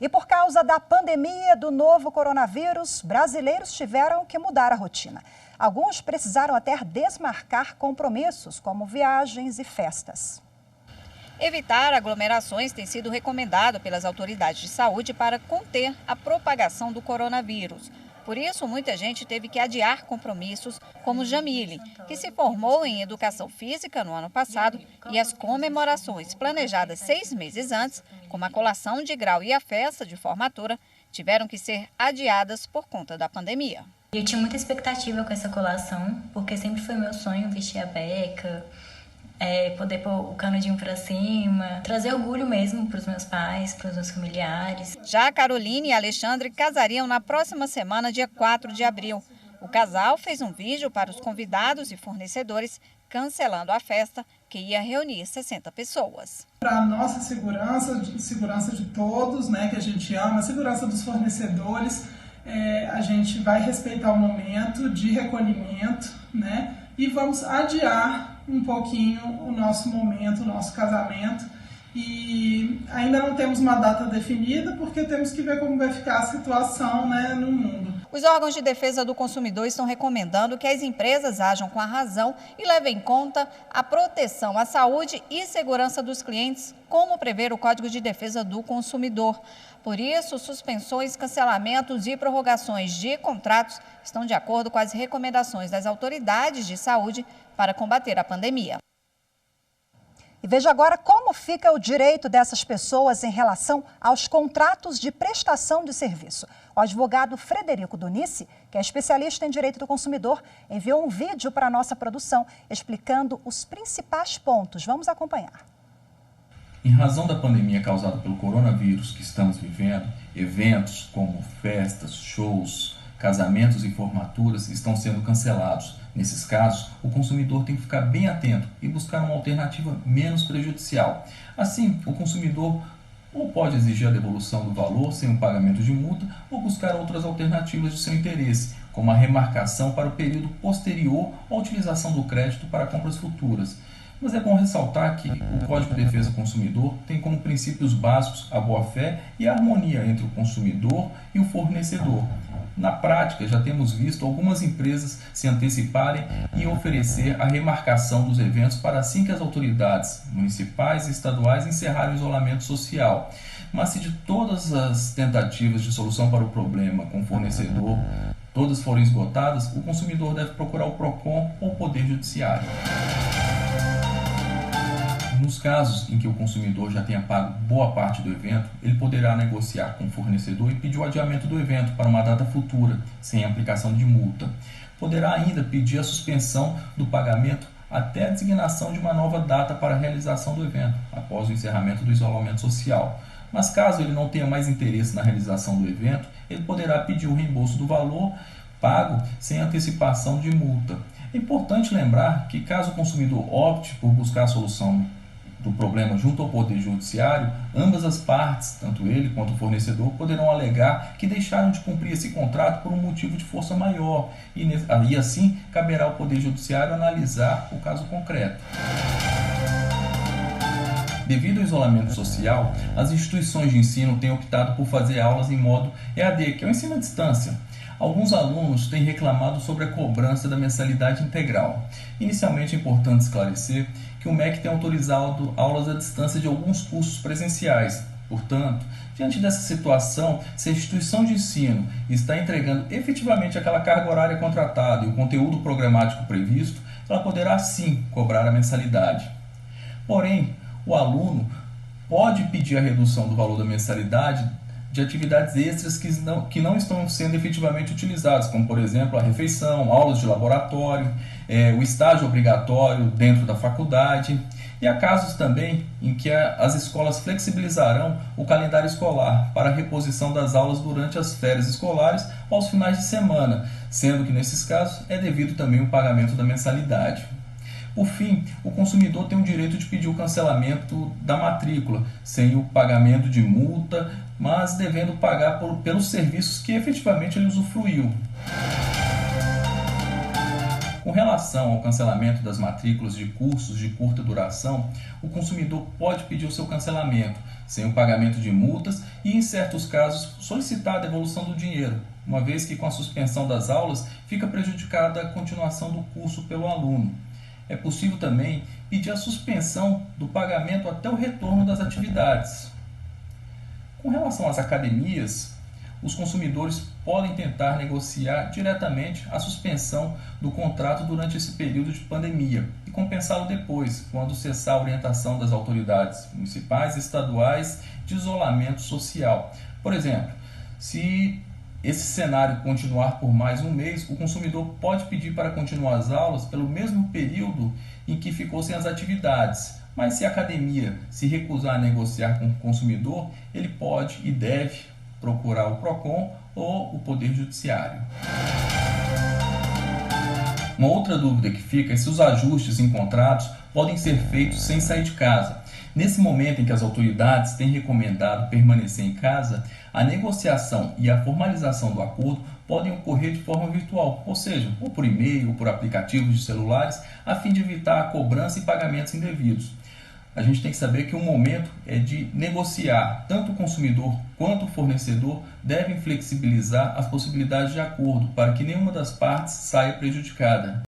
E por causa da pandemia do novo coronavírus, brasileiros tiveram que mudar a rotina. Alguns precisaram até desmarcar compromissos, como viagens e festas. Evitar aglomerações tem sido recomendado pelas autoridades de saúde para conter a propagação do coronavírus. Por isso, muita gente teve que adiar compromissos, como Jamile, que se formou em Educação Física no ano passado, e as comemorações planejadas 6 meses antes, como a colação de grau e a festa de formatura, tiveram que ser adiadas por conta da pandemia. Eu tinha muita expectativa com essa colação, porque sempre foi meu sonho vestir a beca, poder pôr o canudinho para cima, trazer orgulho mesmo para os meus pais, para os meus familiares. Já a Caroline e Alexandre casariam na próxima semana, dia 4 de abril. O casal fez um vídeo para os convidados e fornecedores, cancelando a festa, que ia reunir 60 pessoas. Para a nossa segurança de todos, né, que a gente ama, a segurança dos fornecedores, a gente vai respeitar o momento de recolhimento, né, e vamos adiar um pouquinho o nosso momento, o nosso casamento. E ainda não temos uma data definida, porque temos que ver como vai ficar a situação, né, no mundo. Os órgãos de defesa do consumidor estão recomendando que as empresas ajam com a razão e levem em conta a proteção à saúde e segurança dos clientes, como prevê o Código de Defesa do Consumidor. Por isso, suspensões, cancelamentos e prorrogações de contratos estão de acordo com as recomendações das autoridades de saúde para combater a pandemia. E veja agora como fica o direito dessas pessoas em relação aos contratos de prestação de serviço. O advogado Frederico Donice, que é especialista em direito do consumidor, enviou um vídeo para a nossa produção explicando os principais pontos. Vamos acompanhar. Em razão da pandemia causada pelo coronavírus que estamos vivendo, eventos como festas, shows, casamentos e formaturas estão sendo cancelados. Nesses casos, o consumidor tem que ficar bem atento e buscar uma alternativa menos prejudicial. Assim, o consumidor ou pode exigir a devolução do valor sem o pagamento de multa ou buscar outras alternativas de seu interesse, como a remarcação para o período posterior à utilização do crédito para compras futuras. Mas é bom ressaltar que o Código de Defesa do Consumidor tem como princípios básicos a boa-fé e a harmonia entre o consumidor e o fornecedor. Na prática, já temos visto algumas empresas se anteciparem e oferecer a remarcação dos eventos para assim que as autoridades municipais e estaduais encerrarem o isolamento social. Mas se de todas as tentativas de solução para o problema com o fornecedor, todas forem esgotadas, o consumidor deve procurar o PROCON ou o Poder Judiciário. Nos casos em que o consumidor já tenha pago boa parte do evento, ele poderá negociar com o fornecedor e pedir o adiamento do evento para uma data futura, sem aplicação de multa. Poderá ainda pedir a suspensão do pagamento até a designação de uma nova data para a realização do evento, após o encerramento do isolamento social. Mas caso ele não tenha mais interesse na realização do evento, ele poderá pedir o reembolso do valor pago sem antecipação de multa. É importante lembrar que caso o consumidor opte por buscar a solução do problema junto ao Poder Judiciário, ambas as partes, tanto ele quanto o fornecedor, poderão alegar que deixaram de cumprir esse contrato por um motivo de força maior e assim caberá ao Poder Judiciário analisar o caso concreto. Devido ao isolamento social, as instituições de ensino têm optado por fazer aulas em modo EAD, que é o ensino à distância. Alguns alunos têm reclamado sobre a cobrança da mensalidade integral. Inicialmente é importante esclarecer que o MEC tem autorizado aulas à distância de alguns cursos presenciais. Portanto, diante dessa situação, se a instituição de ensino está entregando efetivamente aquela carga horária contratada e o conteúdo programático previsto, ela poderá sim cobrar a mensalidade. Porém, o aluno pode pedir a redução do valor da mensalidade de atividades extras que não estão sendo efetivamente utilizadas, como, por exemplo, a refeição, aulas de laboratório, o estágio obrigatório dentro da faculdade. E há casos também em que as escolas flexibilizarão o calendário escolar para a reposição das aulas durante as férias escolares ou aos finais de semana, sendo que nesses casos é devido também o pagamento da mensalidade. Por fim, o consumidor tem o direito de pedir o cancelamento da matrícula, sem o pagamento de multa, mas devendo pagar pelos serviços que efetivamente ele usufruiu. Com relação ao cancelamento das matrículas de cursos de curta duração, o consumidor pode pedir o seu cancelamento, sem o pagamento de multas e, em certos casos, solicitar a devolução do dinheiro, uma vez que com a suspensão das aulas fica prejudicada a continuação do curso pelo aluno. É possível também pedir a suspensão do pagamento até o retorno das atividades. Com relação às academias, os consumidores podem tentar negociar diretamente a suspensão do contrato durante esse período de pandemia e compensá-lo depois, quando cessar a orientação das autoridades municipais e estaduais de isolamento social. Por exemplo, se esse cenário continuar por mais um mês, o consumidor pode pedir para continuar as aulas pelo mesmo período em que ficou sem as atividades. Mas se a academia se recusar a negociar com o consumidor, ele pode e deve procurar o PROCON ou o Poder Judiciário. Uma outra dúvida que fica é se os ajustes encontrados podem ser feitos sem sair de casa. Nesse momento em que as autoridades têm recomendado permanecer em casa, a negociação e a formalização do acordo podem ocorrer de forma virtual, ou seja, ou por e-mail ou por aplicativos de celulares, a fim de evitar a cobrança e pagamentos indevidos. A gente tem que saber que o momento é de negociar. Tanto o consumidor quanto o fornecedor devem flexibilizar as possibilidades de acordo para que nenhuma das partes saia prejudicada.